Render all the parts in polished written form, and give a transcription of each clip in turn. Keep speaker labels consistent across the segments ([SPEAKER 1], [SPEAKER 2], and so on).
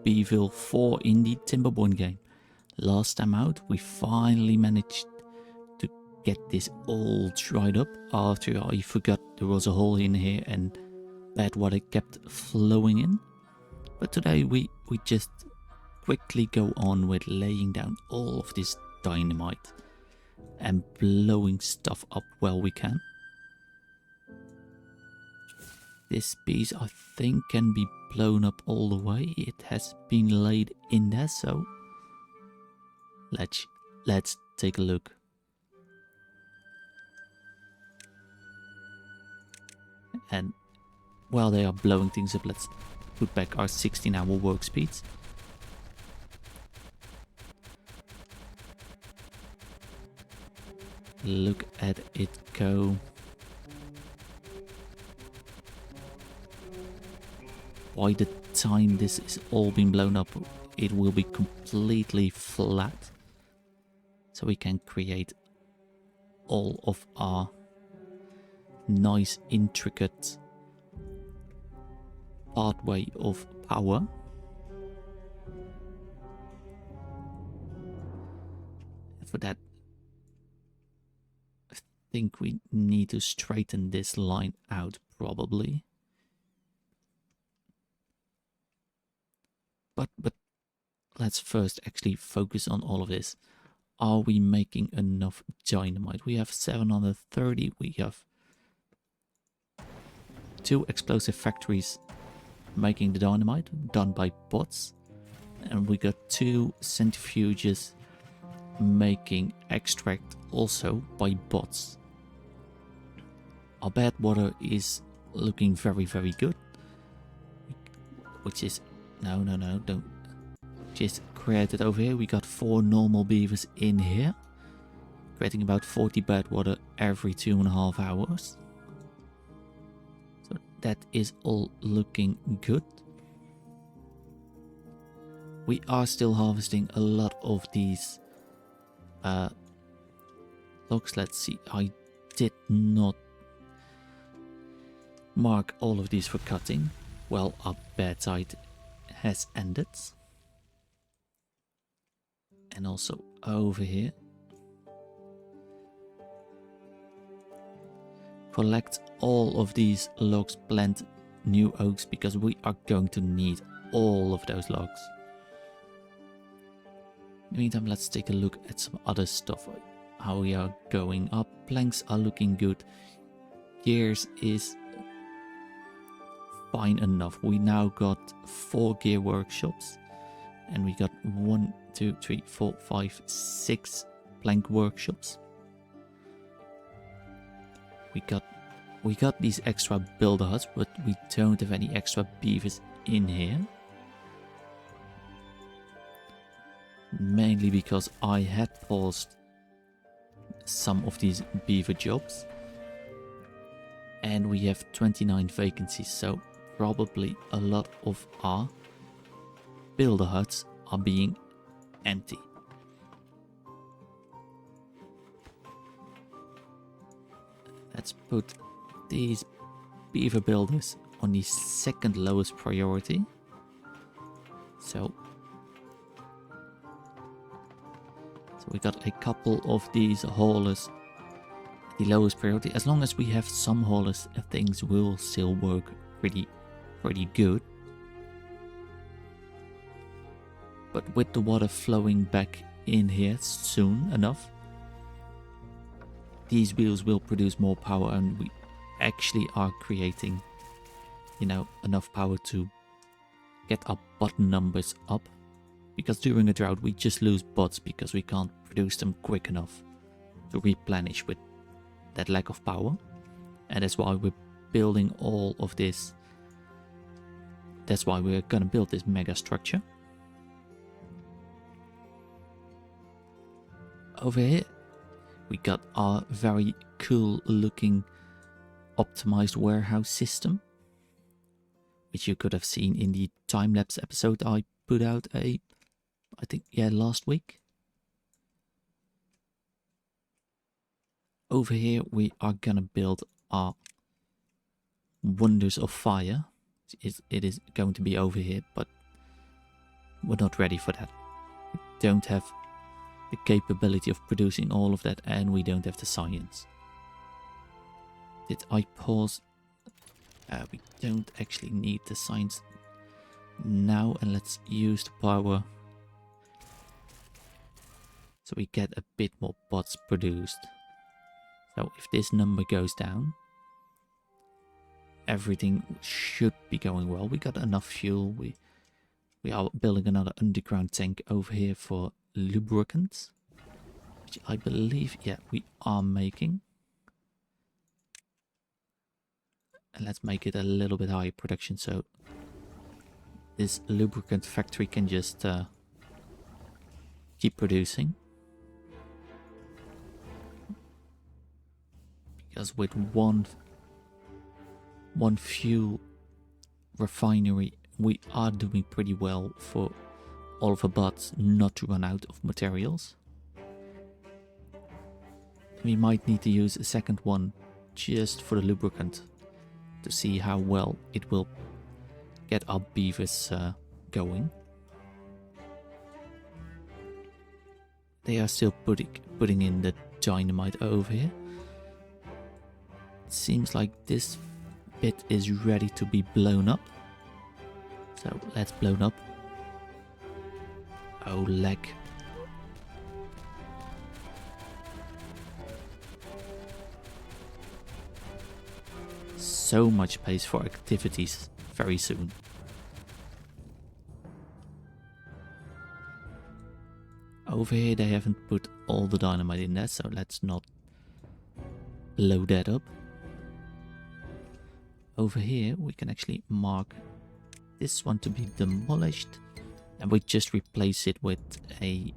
[SPEAKER 1] beaville4 in the Timberborn game. Last time out, we finally managed to get this all dried up after I forgot there was a hole in here and bad water kept flowing in. But today we just quickly go on with laying down all of this dynamite and blowing stuff up while we can. This piece I think can be blown up all the way. It has been laid in there, so let's take a look. And while they are blowing things up, let's put back our 16-hour work speeds. Look at it go. By the time this is all been blown up, it will be completely flat. So we can create all of our nice intricate pathway of power. For that, I think we need to straighten this line out probably. But let's first actually focus on all of this. Are we making enough dynamite? We have 730. We have 2 explosive factories making the dynamite done by bots. And we got 2 centrifuges making extract also by bots. Our bad water is looking very, very good. Which is... No, don't. Just create it over here. We got 4 normal beavers in here. Creating about 40 bad water every 2.5 hours. So that is all looking good. We are still harvesting a lot of these logs. Let's see. I did not mark all of these for cutting. Well, our bad side has ended. And also over here. Collect all of these logs, plant new oaks because we are going to need all of those logs. In the meantime, let's take a look at some other stuff. How we are going up. Planks are looking good. Gears is fine enough. We now got 4 gear workshops. And we got 1, 2, 3, 4, 5, 6 plank workshops. We got these extra builder huts, but we don't have any extra beavers in here. Mainly because I had paused some of these beaver jobs. And we have 29 vacancies, so probably a lot of our builder huts are being empty. Let's put these beaver builders on the 2nd lowest priority. So we got a couple of these haulers the lowest priority. As long as we have some haulers, things will still work pretty good. But with the water flowing back in here soon enough, these wheels will produce more power, and we actually are creating, enough power to get our bot numbers up. Because during a drought we just lose bots because we can't produce them quick enough to replenish with that lack of power. And that's why we're building all of this. That's why we're gonna build this mega structure. Over here we got our very cool looking optimized warehouse system, which you could have seen in the time-lapse episode I put out last week. Over here we are gonna build our wonders of fire. It is going to be over here, but we're not ready for that. We don't have the capability of producing all of that, and we don't have the science. Did I pause? We don't actually need the science now, and let's use the power so we get a bit more pots produced. So if this number goes down, everything should be going well. We got enough fuel. We are building another underground tank over here for lubricants, which I believe, yeah, we are making. And let's make it a little bit higher production so this lubricant factory can just keep producing. Because with one fuel refinery, we are doing pretty well for all of our bots not to run out of materials. We might need to use a second one just for the lubricant to see how well it will get our beavers going. They are still putting in the dynamite over here. It seems like this bit is ready to be blown up. So let's blow up. Oh, lag. So much space for activities very soon. Over here they haven't put all the dynamite in there, so let's not load that up. Over here we can actually mark this one to be demolished, and we just replace it with a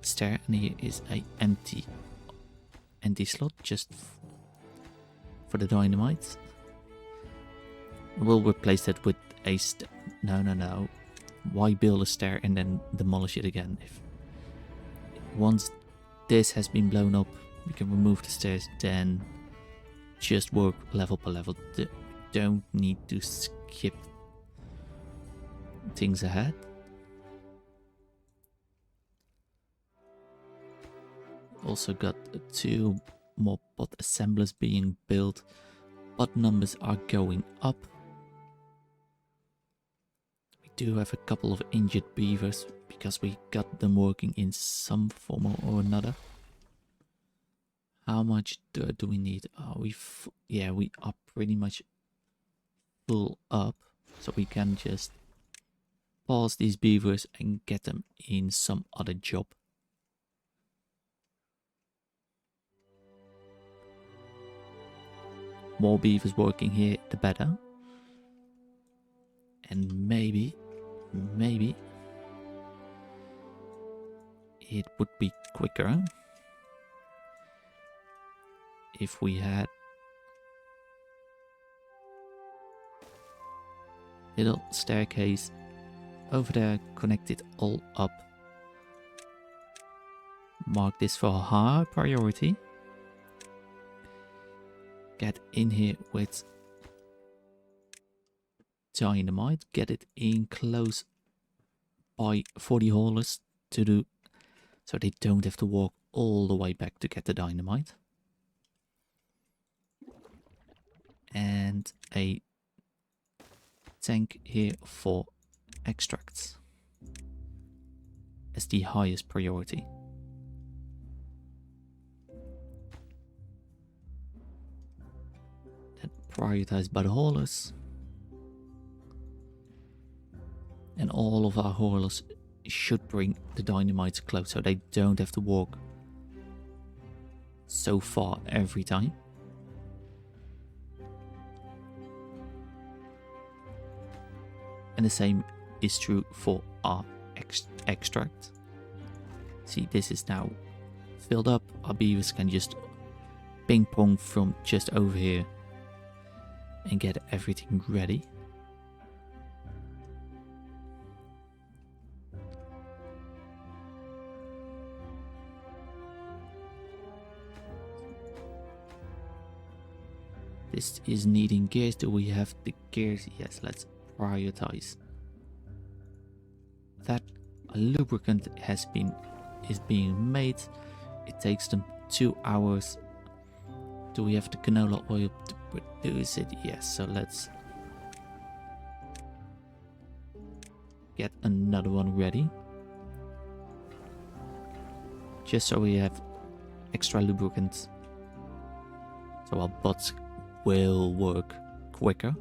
[SPEAKER 1] stair, and here is a empty slot just for the dynamite. We'll replace that with a no. Why build a stair and then demolish it again? If once this has been blown up, we can remove the stairs, then just work level per level. Don't need to skip things ahead. Also got 2 more bot assemblers being built. Bot numbers are going up. We do have a couple of injured beavers because we got them working in some form or another. How much do we need? Are we yeah, we are pretty much full up, so we can just pause these beavers and get them in some other job. More beavers working here, the better. And maybe it would be quicker if we had little staircase over there, connect it all up. Mark this for high priority. Get in here with dynamite, get it in close by 40 haulers to do, so they don't have to walk all the way back to get the dynamite. And a tank here for extracts as the highest priority. Then prioritized by the haulers. And all of our haulers should bring the dynamites close, so they don't have to walk so far every time. And the same is true for our extract. See, this is now filled up. Our beavers can just ping pong from just over here and get everything ready. This is needing gears. Do we have the gears? Yes, let's prioritize that a lubricant is being made. It takes them 2 hours. Do we have the canola oil to produce it? Yes, so let's get another one ready. Just so we have extra lubricant. So our bots will work quicker.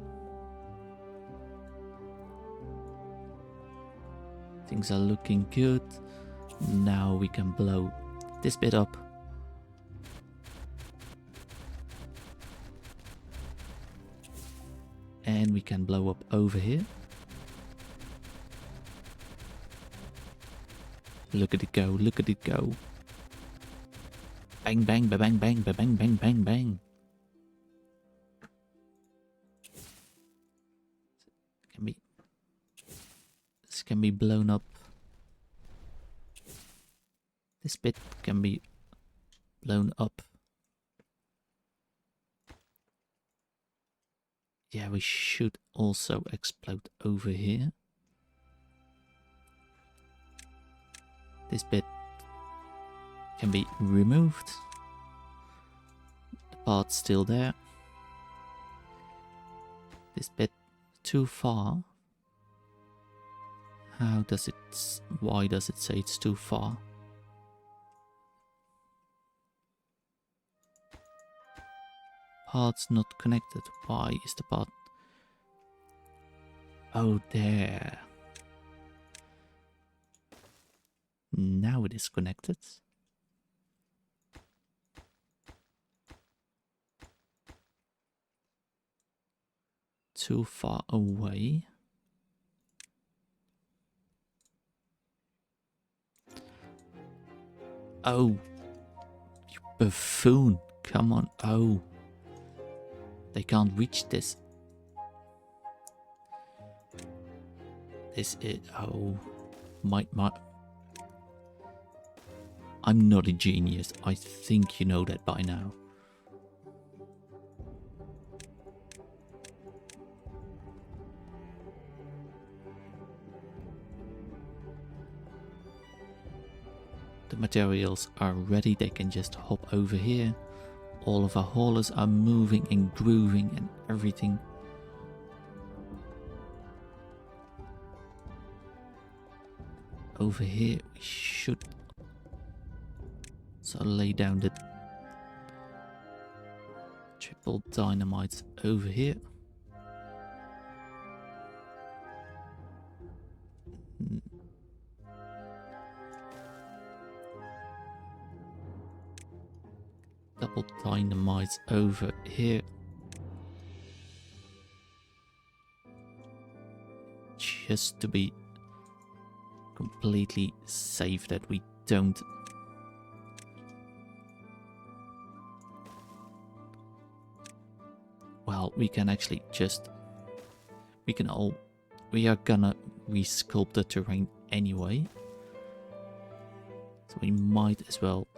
[SPEAKER 1] Things are looking good. Now we can blow this bit up. And we can blow up over here. Look at it go, look at it go. Bang, bang, ba bang, bang, ba bang, bang, bang, bang. This can be blown up. This bit can be blown up. Yeah, we should also explode over here. This bit can be removed. The part's still there. This bit too far. Why does it say it's too far? Part's not connected. Why is the part? Oh, there. Now it is connected. Too far away. Oh, you buffoon. Come on. Oh. They can't reach this. This is... Oh. My... I'm not a genius. I think you know that by now. The materials are ready. They can just hop over here. All of our haulers are moving and grooving and everything. Over here we should so lay down the triple dynamites over here. Double dynamites over here. Just to be completely safe that we don't well, we can actually just we are gonna resculpt the terrain anyway, so we might as well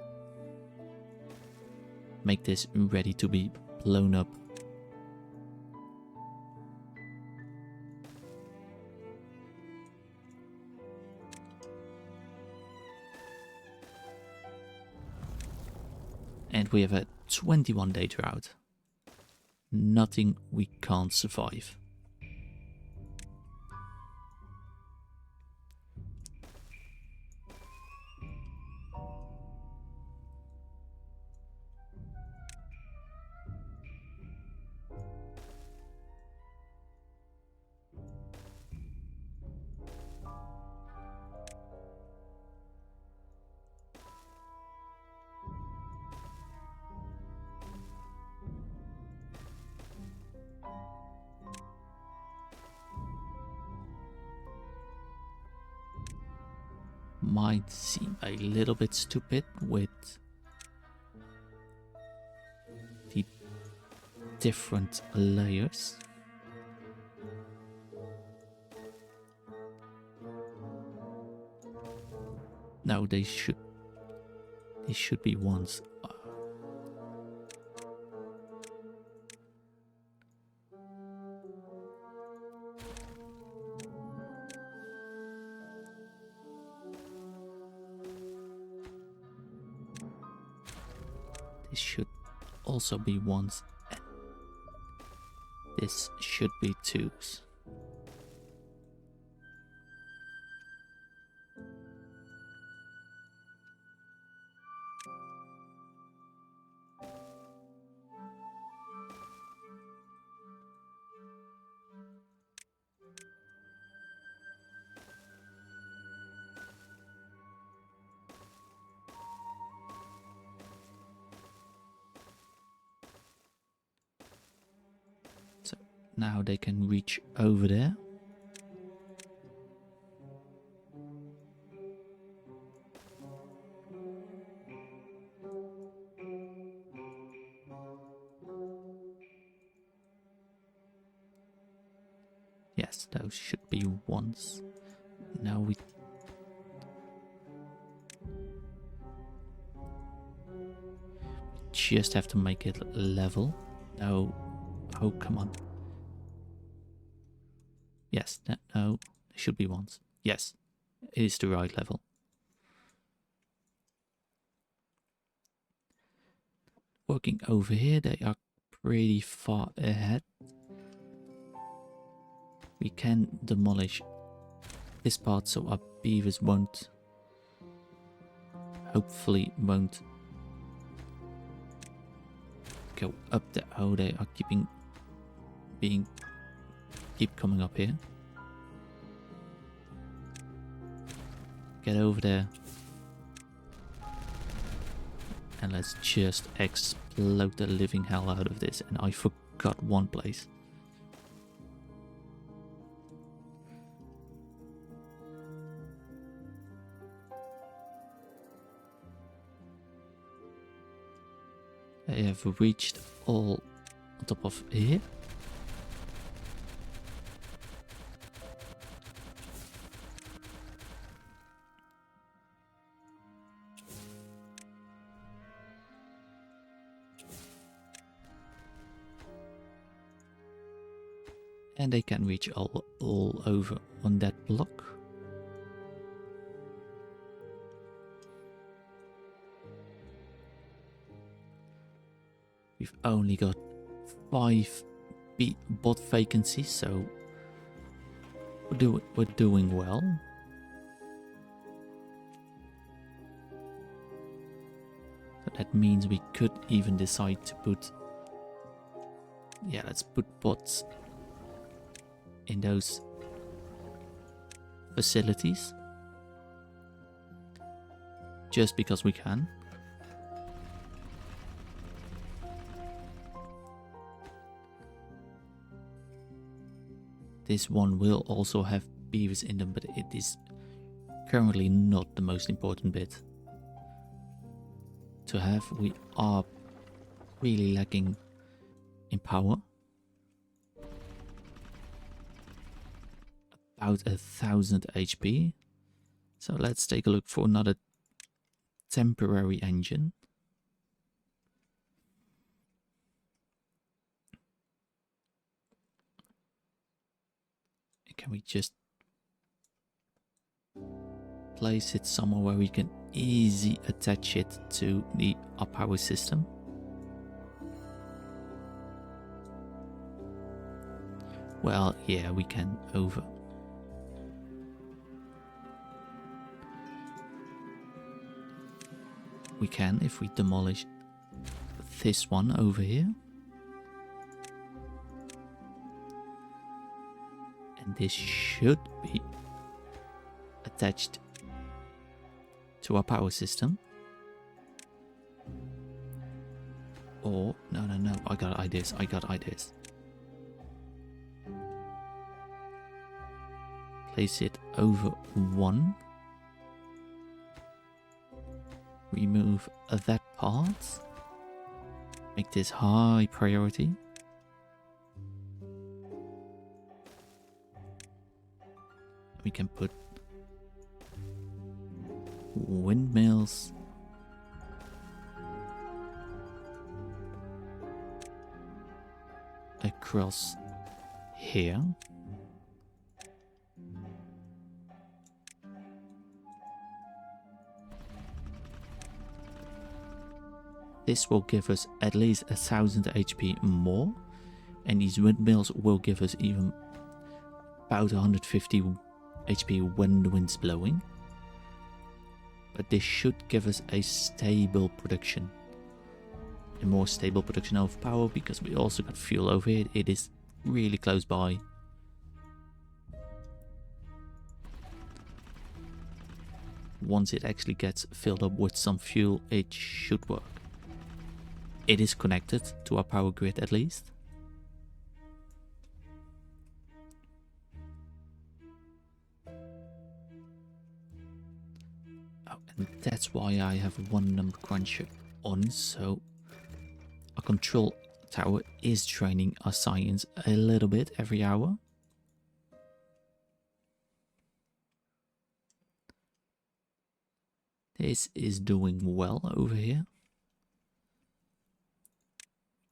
[SPEAKER 1] make this ready to be blown up. And we have a 21-day drought. Nothing we can't survive. Might seem a little bit stupid with the different layers. No, they should be ones. This should also be 1s. And this should be 2s. So now they can reach over there. Yes, those should be 1s. Now we just have to make it level. No. Oh, come on. Yes, no, they should be 1s. Yes, it is the right level. Working over here, they are pretty far ahead. We can demolish this part so our beavers won't, hopefully won't go up there. Oh, they are keep coming up here. Get over there. And let's just explode the living hell out of this. And I forgot one place. They have reached all on top of here. And they can reach all over on that block. We've only got 5 bot vacancies, so we're doing well. So that means we could even decide to put, yeah, let's put bots in those facilities, just because we can. This one will also have beavers in them, but it is currently not the most important bit to have. We are really lacking in power. About 1000 HP. So let's take a look for another temporary engine. Can we just place it somewhere where we can easily attach it to our power system? Well, yeah, we can over. We can if we demolish this one over here. And this should be attached to our power system. Or, no, I got ideas. Place it over one. Remove that part. Make this high priority. We can put windmills across here. This will give us at least 1000 HP more, and these windmills will give us even about 150 HP when the wind's blowing. But this should give us a stable production. A more stable production of power, because we also got fuel over here. It is really close by. Once it actually gets filled up with some fuel, it should work. It is connected to our power grid at least. Oh, and that's why I have one number cruncher on, so our control tower is training our science a little bit every hour. This is doing well over here.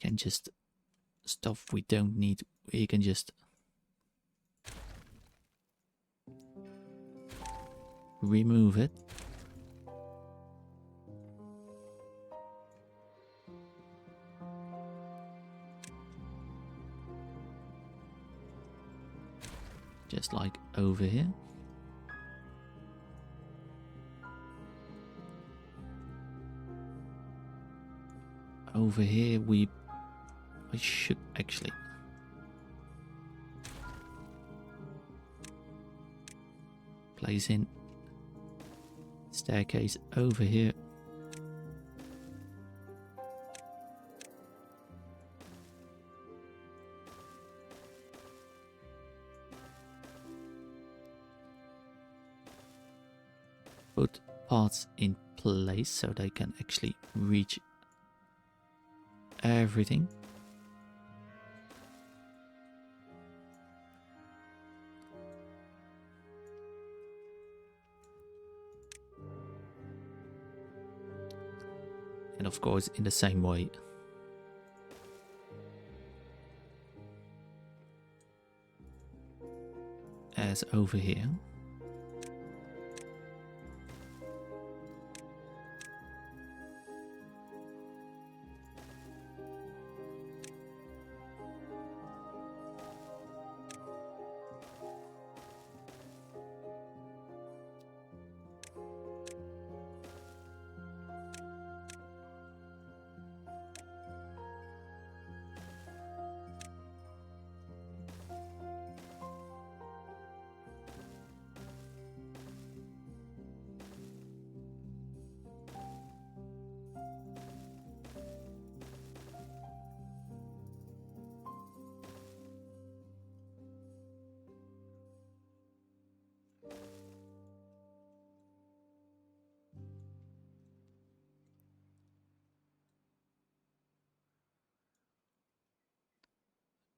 [SPEAKER 1] Can just stuff we don't need, we can just remove it. Just like over here. Over here I should actually place in staircase over here. Put parts in place so they can actually reach everything. And of course, in the same way, as over here.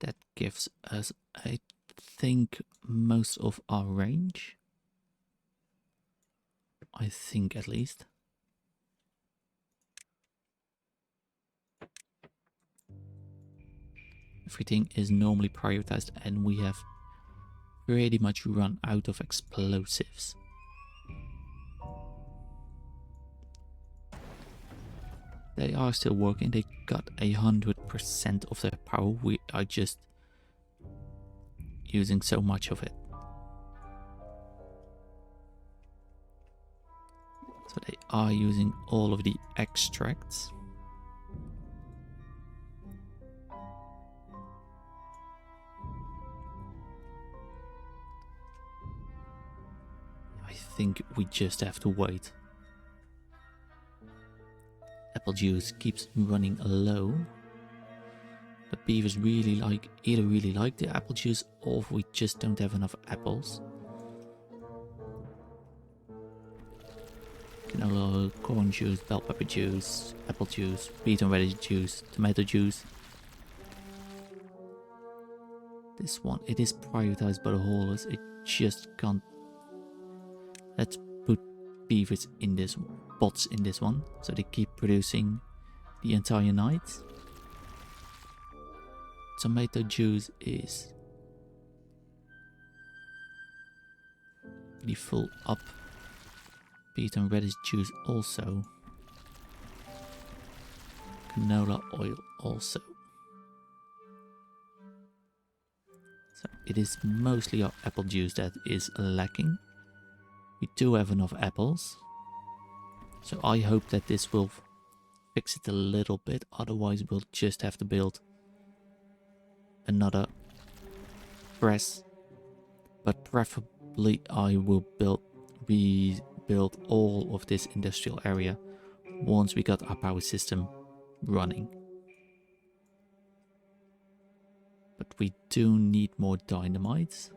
[SPEAKER 1] That gives us, I think, most of our range. I think at least. Everything is normally prioritized and we have pretty much run out of explosives. They are still working, they got 100% of their power, we are just using so much of it. So they are using all of the extracts. I think we just have to wait. Apple juice keeps running low. The beavers either really like the apple juice, or we just don't have enough apples. Canola, corn juice, bell pepper juice, apple juice, beet and radish juice, tomato juice. This one, it is prioritized by the haulers, it just can't. Let's put beavers in this one. Bots in this one, so they keep producing the entire night. Tomato juice is really full up. Beet and radish juice also. canola oil also. So it is mostly our apple juice that is lacking. We do have enough apples. So I hope that this will fix it a little bit. Otherwise we'll just have to build another press. But preferably I will rebuild all of this industrial area once we got our power system running. But we do need more dynamite.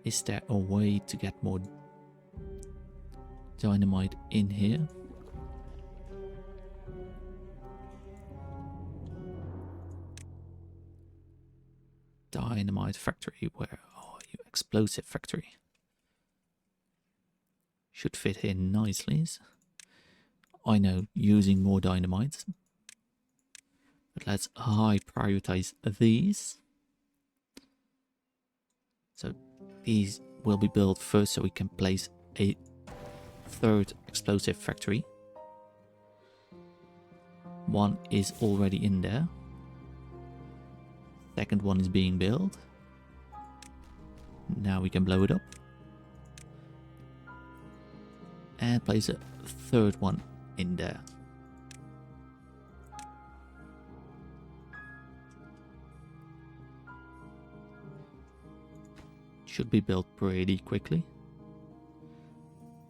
[SPEAKER 1] Is there a way to get more dynamite in here? Dynamite factory, where are you? Explosive factory. Should fit here nicely. I know, using more dynamite. But let's high prioritize these. So these will be built first so we can place a third explosive factory. One is already in there. Second one is being built. Now we can blow it up. And place a third one in there. Should be built pretty quickly.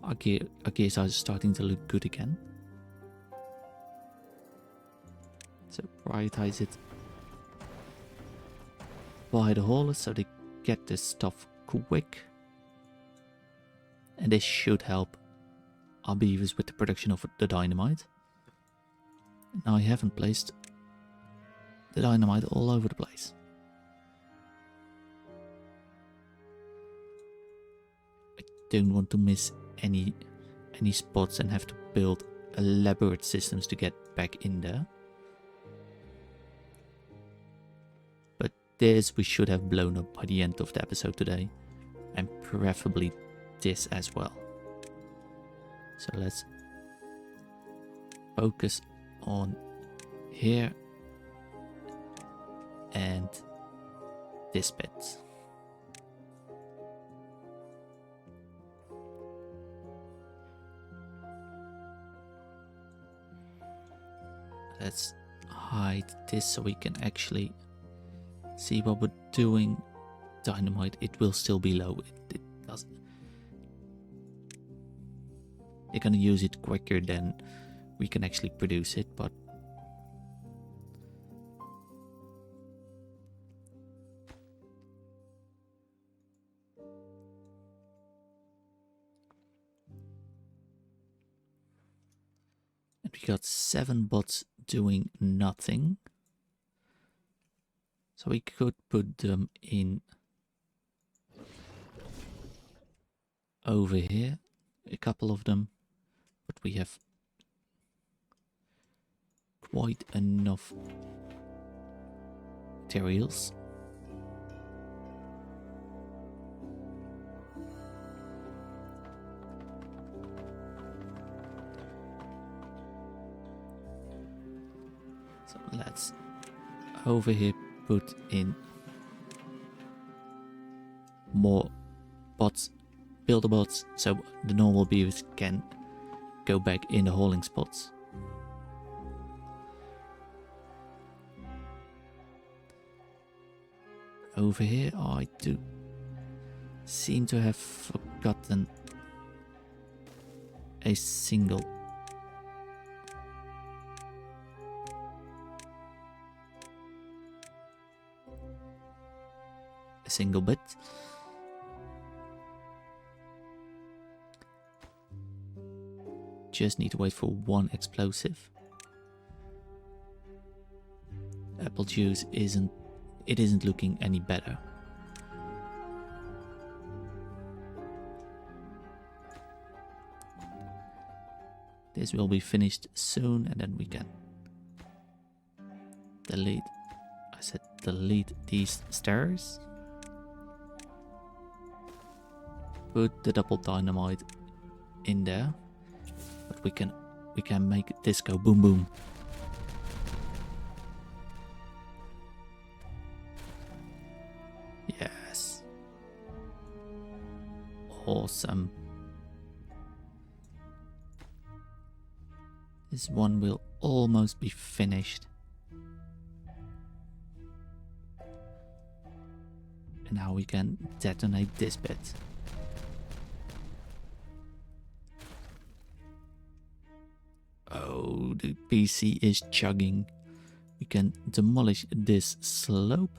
[SPEAKER 1] Our gears are starting to look good again. So prioritize it by the haulers so they get this stuff quick. And this should help our beavers with the production of the dynamite. Now I haven't placed the dynamite all over the place. I don't want to miss any spots and have to build elaborate systems to get back in there. But this we should have blown up by the end of the episode today, and preferably this as well. So let's focus on here and this bit. Let's hide this so we can actually see what we're doing. Dynamite, it will still be low. It doesn't. They're gonna use it quicker than we can actually produce it, but and we got 7 bots doing nothing. So we could put them in over here, a couple of them, but we have quite enough materials. So let's over here put in more bots, builder bots, so the normal beavers can go back in the hauling spots. Over here I do seem to have forgotten a single bit. Just need to wait for one explosive. Apple juice isn't looking any better. This will be finished soon, and then we can delete. I said delete these stairs. Put the double dynamite in there, but we can make this go boom boom. Awesome. This one will almost be finished. And now we can detonate this bit. Oh, the PC is chugging. We can demolish this slope.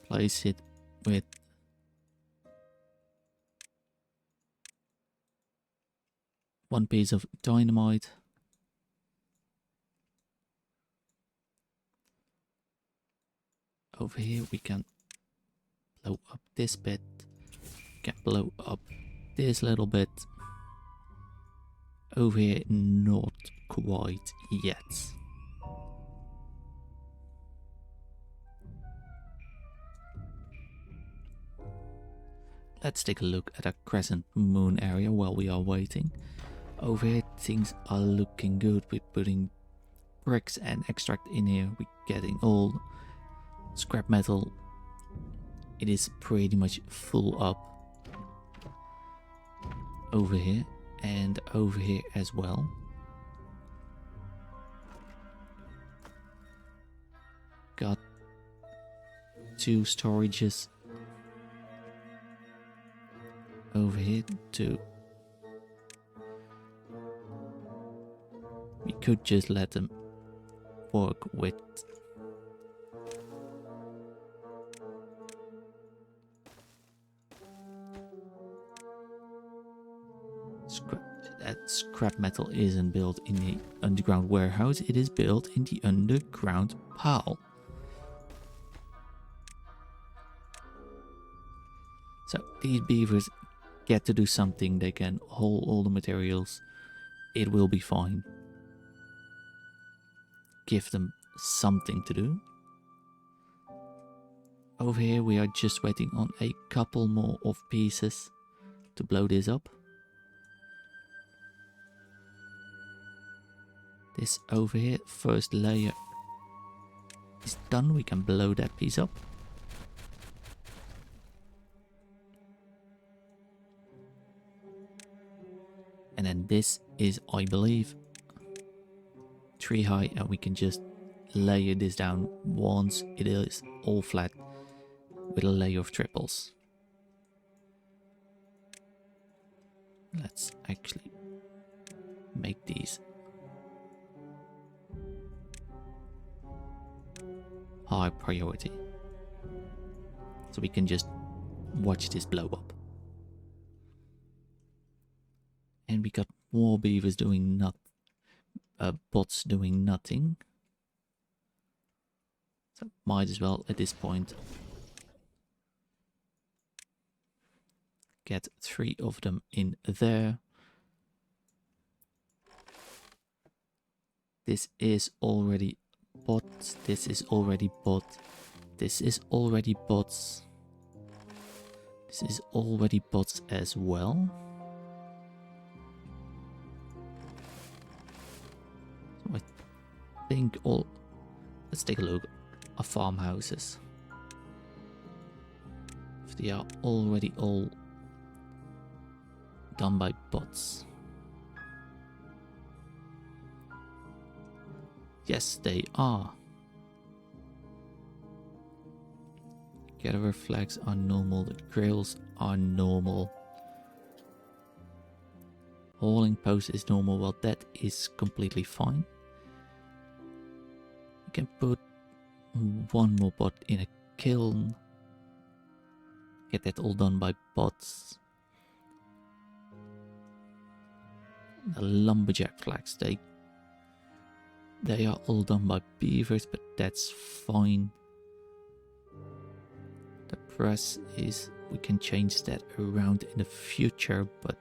[SPEAKER 1] Place it with one piece of dynamite. Over here we can blow up this bit. We can blow up this little bit. Over here, not quite yet. Let's take a look at a crescent moon area while we are waiting. Over here things are looking good. We're putting bricks and extract in here. We're getting all scrap metal. It is pretty much full up. Over here and over here as well. Got 2 storages over here too. We could just let them work with scrap. That scrap metal isn't built in the underground warehouse, it is built in the underground pile. So these beavers get to do something. They can haul all the materials. It will be fine. Give them something to do. Over here we are just waiting on a couple more of pieces to blow this up. This over here, first layer is done. We can blow that piece up. And then this is, I believe, 3 high, and we can just layer this down once it is all flat with a layer of triples. Let's actually make these high priority so we can just watch this blow up. And we got more beavers doing bots doing nothing. So might as well at this point get 3 of them in there. This is already bot. This is already bot. This is already bots. This is already bots as well. I think all. Let's take a look at farmhouses. If they are already all done by bots. Yes, they are. Gatherer flags are normal. The grills are normal. Hauling post is normal. Well, that is completely fine. We can put 1 more bot in a kiln. Get that all done by bots. The lumberjack flags, they are all done by beavers, but that's fine. The press is, we can change that around in the future, but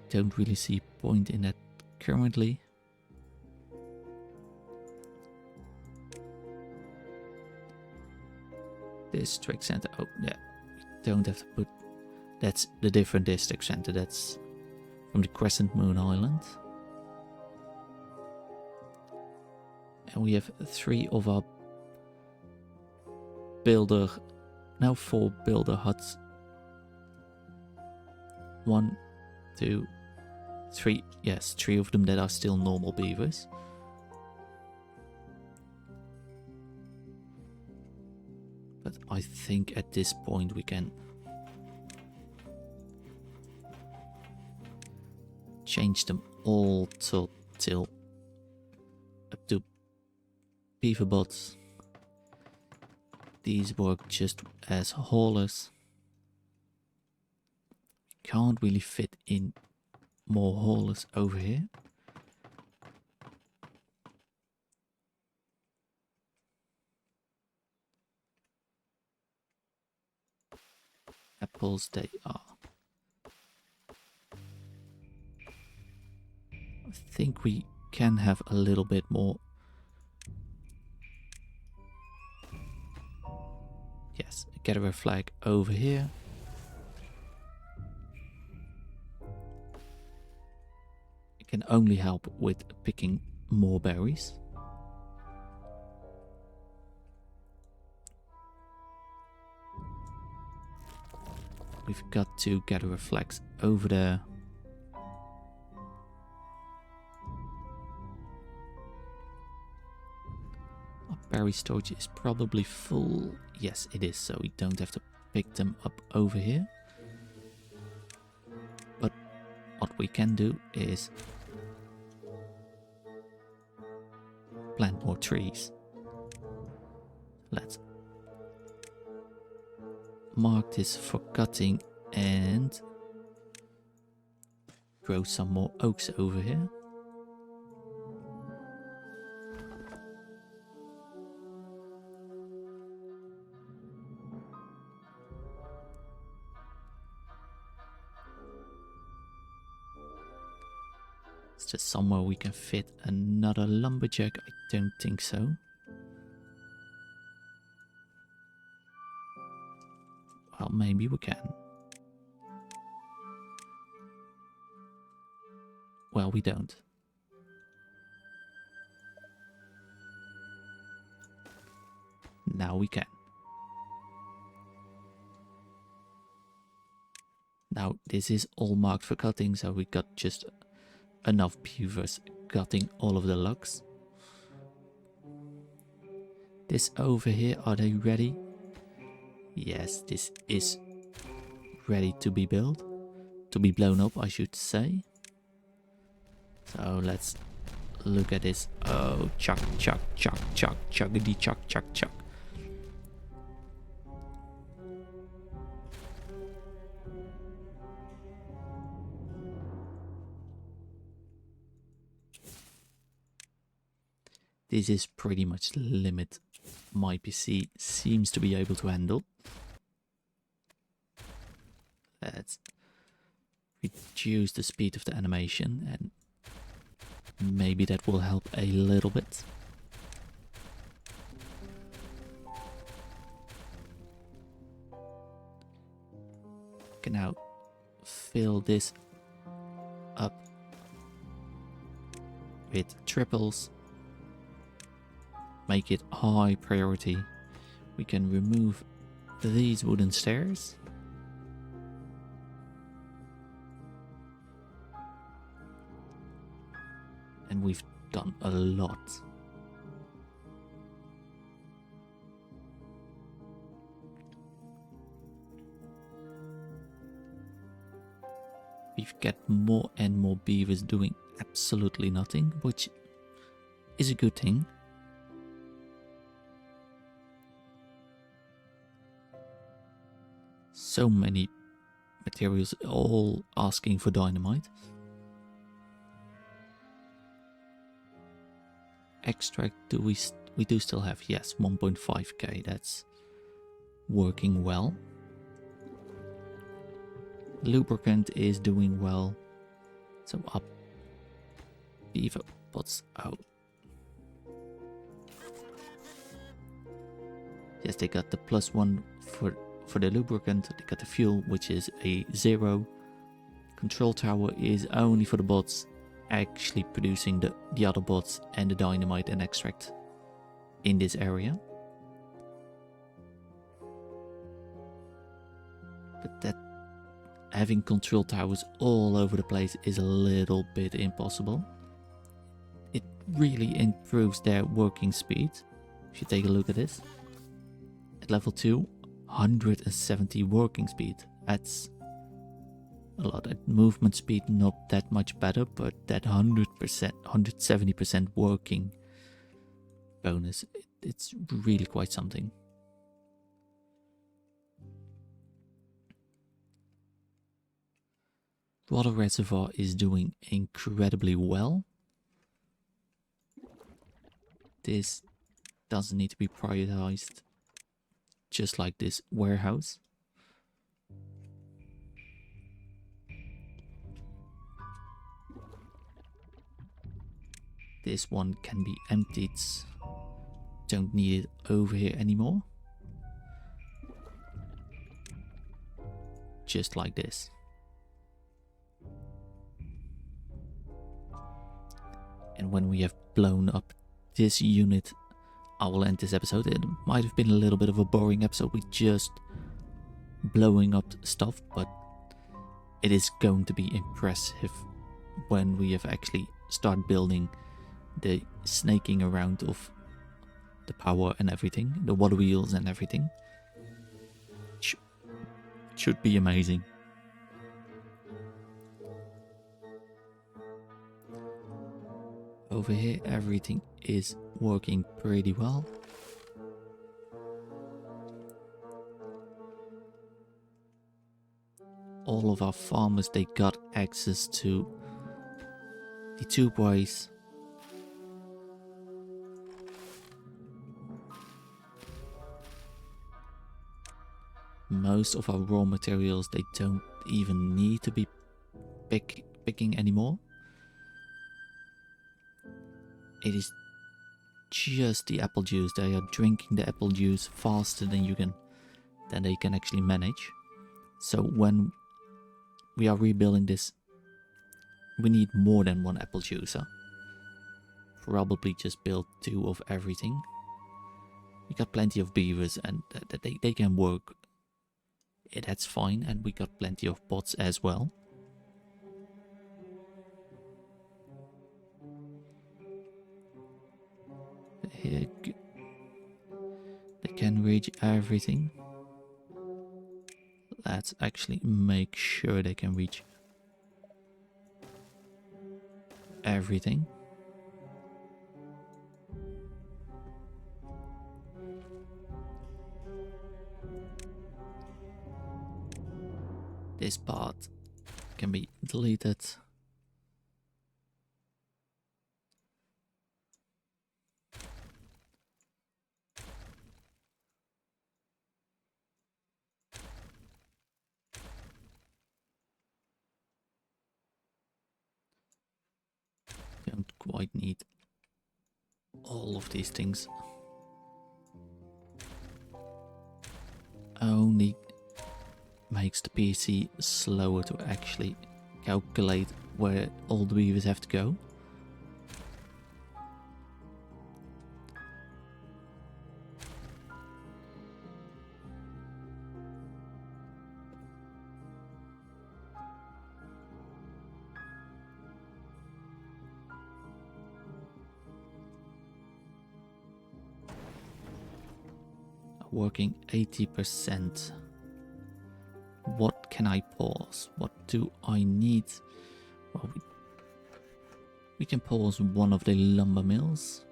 [SPEAKER 1] don't really see point in that currently. District center, oh yeah, we don't have to put, that's the different district center, that's from the Crescent Moon Island. And we have 3 of our builder, now 4 builder huts. 1, 2, 3. Yes, 3 of them that are still normal beavers. But I think at this point we can change them all till up to beaver bots. These work just as haulers. Can't really fit in more haulers over here. Apples they are. I think we can have a little bit more. Yes, get a flag over here. It can only help with picking more berries. We've got to gather a flags over there. Our berry storage is probably full. Yes, it is, so we don't have to pick them up over here. But what we can do is plant more trees. Let's mark this for cutting and grow some more oaks over here. Is there somewhere we can fit another lumberjack? I don't think so. Well, maybe we can. Well, we don't. Now we can. Now this is all marked for cutting, so we got just enough beavers cutting all of the logs. This over here, are they ready? Yes, this is ready to be built. To be blown up, I should say. So let's look at this. Oh, chuck, chuck, chuck, chuck, chuckity, chuck, chuck, chuck. This is pretty much the limit my PC seems to be able to handle. Let's reduce the speed of the animation and maybe that will help a little bit. Can now fill this up with triples. Make it high priority. We can remove these wooden stairs. And we've done a lot. We've got more and more beavers doing absolutely nothing, which is a good thing. So many materials, all asking for dynamite. Extract do we do still have? Yes, 1.5k. That's working well. Lubricant is doing well. So up beaver pots out. Yes, they got the +1 for the lubricant. They got the fuel, which is a 0. Control tower is only for the bots actually producing the other bots and the dynamite and extract in this area. But that having control towers all over the place is a little bit impossible. It really improves their working speed. If you take a look at this. At level 2, 170 working speed. That's a lot. At movement speed, not that much better, but that 100%, 170% working bonus, it's really quite something. Water reservoir is doing incredibly well. This doesn't need to be prioritized, just like this warehouse. This one can be emptied. Don't need it over here anymore. Just like this. And when we have blown up this unit, I will end this episode. It might have been a little bit of a boring episode with just blowing up stuff, but it is going to be impressive when we have actually start building the snaking around of the power and everything, the water wheels and everything. Should be amazing. Over here, everything is working pretty well. All of our farmers, they got access to the tubeways. Most of our raw materials, they don't even need to be picking anymore. It is just the apple juice. They are drinking the apple juice faster than they can actually manage. So when we are rebuilding this, we need more than one apple juicer. Probably just build 2 of everything. We got plenty of beavers and they can work. That's fine, and we got plenty of bots as well. Here, they can reach everything. Let's actually make sure they can reach everything. This part can be deleted. Don't quite need all of these things. Only makes the PC slower to actually calculate where all the beavers have to go. Working 80%. What can I pause? What do I need? Well, we can pause one of the lumber mills.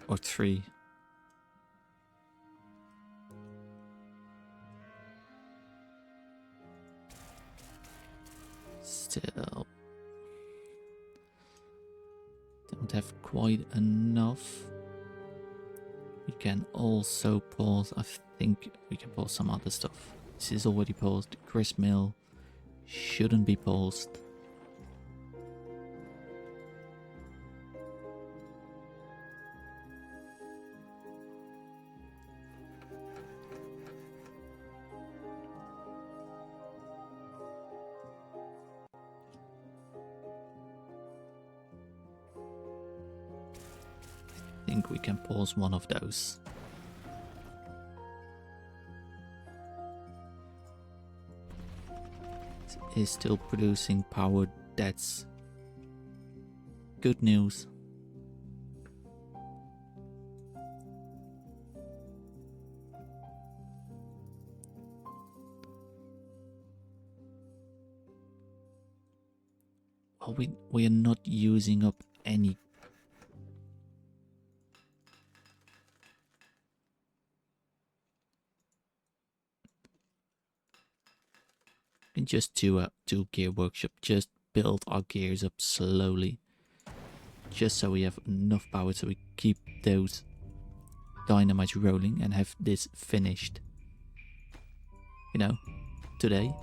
[SPEAKER 1] Or 3. Still don't have quite enough. We can also pause, I think we can pause some other stuff. This is already paused. Grist mill shouldn't be paused. I think we can pause one of those. is still producing power. That's good news. Well, we are not using up any. And just do gear workshop. Just build our gears up slowly, just so we have enough power so we keep those dynamites rolling and have this finished, you know, today.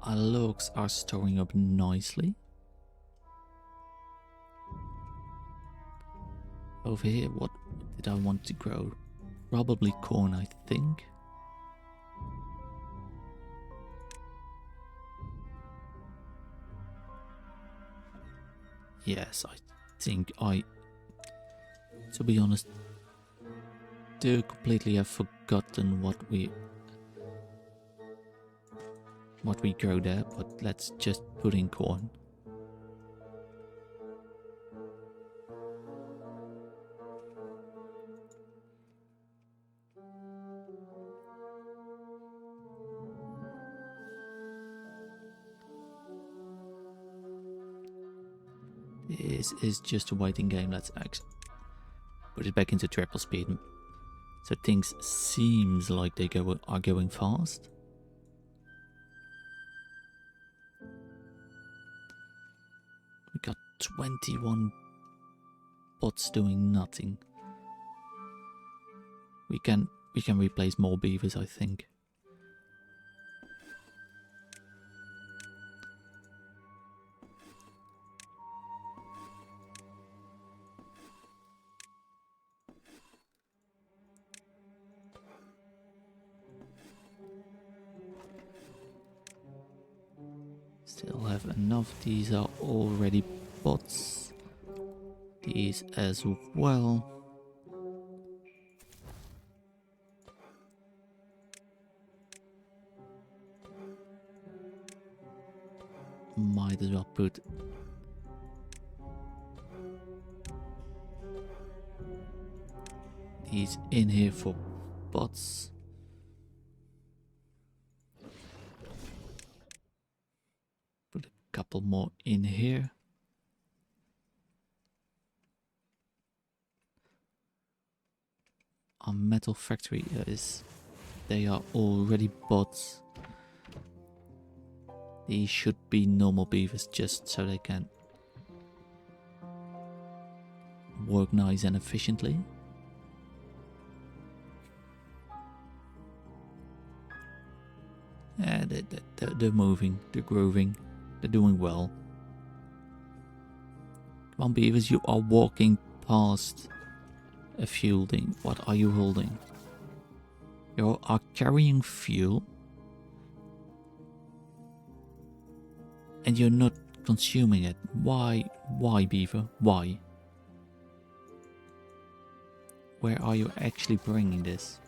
[SPEAKER 1] Our logs are storing up nicely. Over here, what did I want to grow? Probably corn, I think. Yes, I think to be honest, do completely have forgotten what we grow there, but let's just put in corn. This is just a waiting game. Let's actually put it back into triple speed. So things seems like they are going fast. We got 21 bots doing nothing. We can replace more beavers, I think. Still have enough. These are already bots. These as well. Might as well put these in here for bots. Put a couple more in here. Our metal factory they are already bots. These should be normal beavers just so they can work nice and efficiently. Yeah, they're moving, they're grooving, they're doing well. Come on, beavers, you are walking past a fuel thing. What are you holding? You are carrying fuel and you're not consuming it. Why, Beaver? Why? Where are you actually bringing this?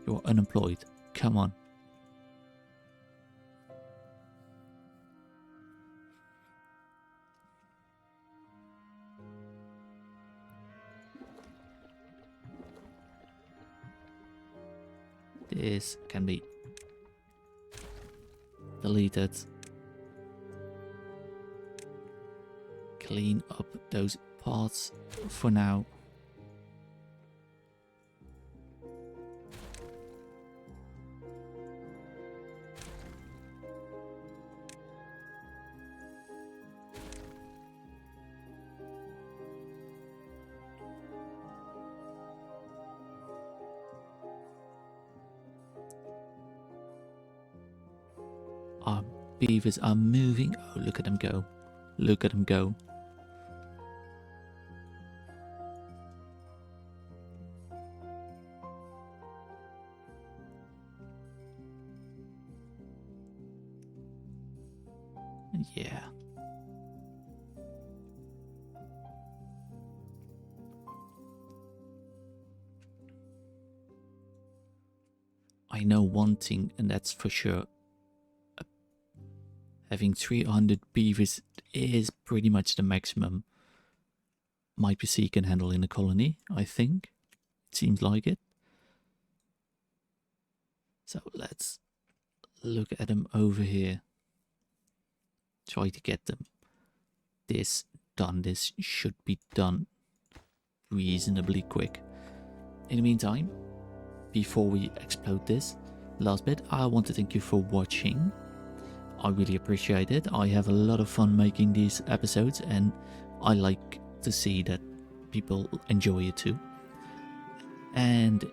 [SPEAKER 1] You're unemployed. Come on. This can be deleted. Clean up those parts for now. Our beavers are moving. Oh, look at them go. Look at them go. Yeah. I know one thing, and that's for sure. Having 300 beavers is pretty much the maximum my PC can handle in a colony, I think. It seems like it. So let's look at them over here. Try to get them this done. This should be done reasonably quick. In the meantime, before we explode this last bit, I want to thank you for watching. I really appreciate it. I have a lot of fun making these episodes, and I like to see that people enjoy it too. And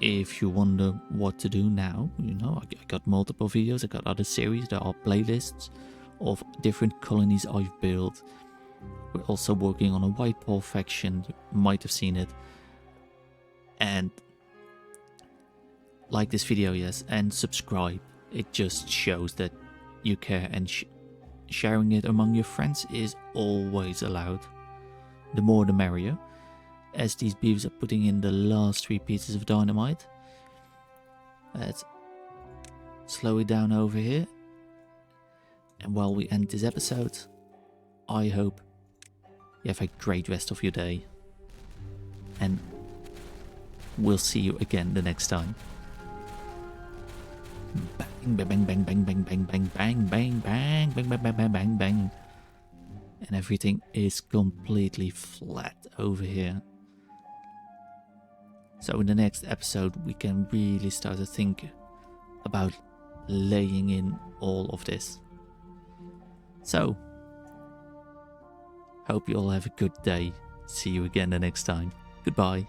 [SPEAKER 1] if you wonder what to do now, you know, I got multiple videos, I got other series, there are playlists of different colonies I've built. We're also working on a white ball faction, you might have seen it. And like this video, yes, and subscribe. It just shows that you care, and sharing it among your friends is always allowed. The more the merrier. As these beavers are putting in the last 3 pieces of dynamite. Let's slow it down over here. And while we end this episode, I hope you have a great rest of your day. And we'll see you again the next time. Bang, bang, bang, bang, bang, bang, bang, bang, bang, bang, bang, bang, bang, bang, bang, bang. And everything is completely flat over here. So in the next episode, we can really start to think about laying in all of this. So, hope you all have a good day. See you again the next time. Goodbye.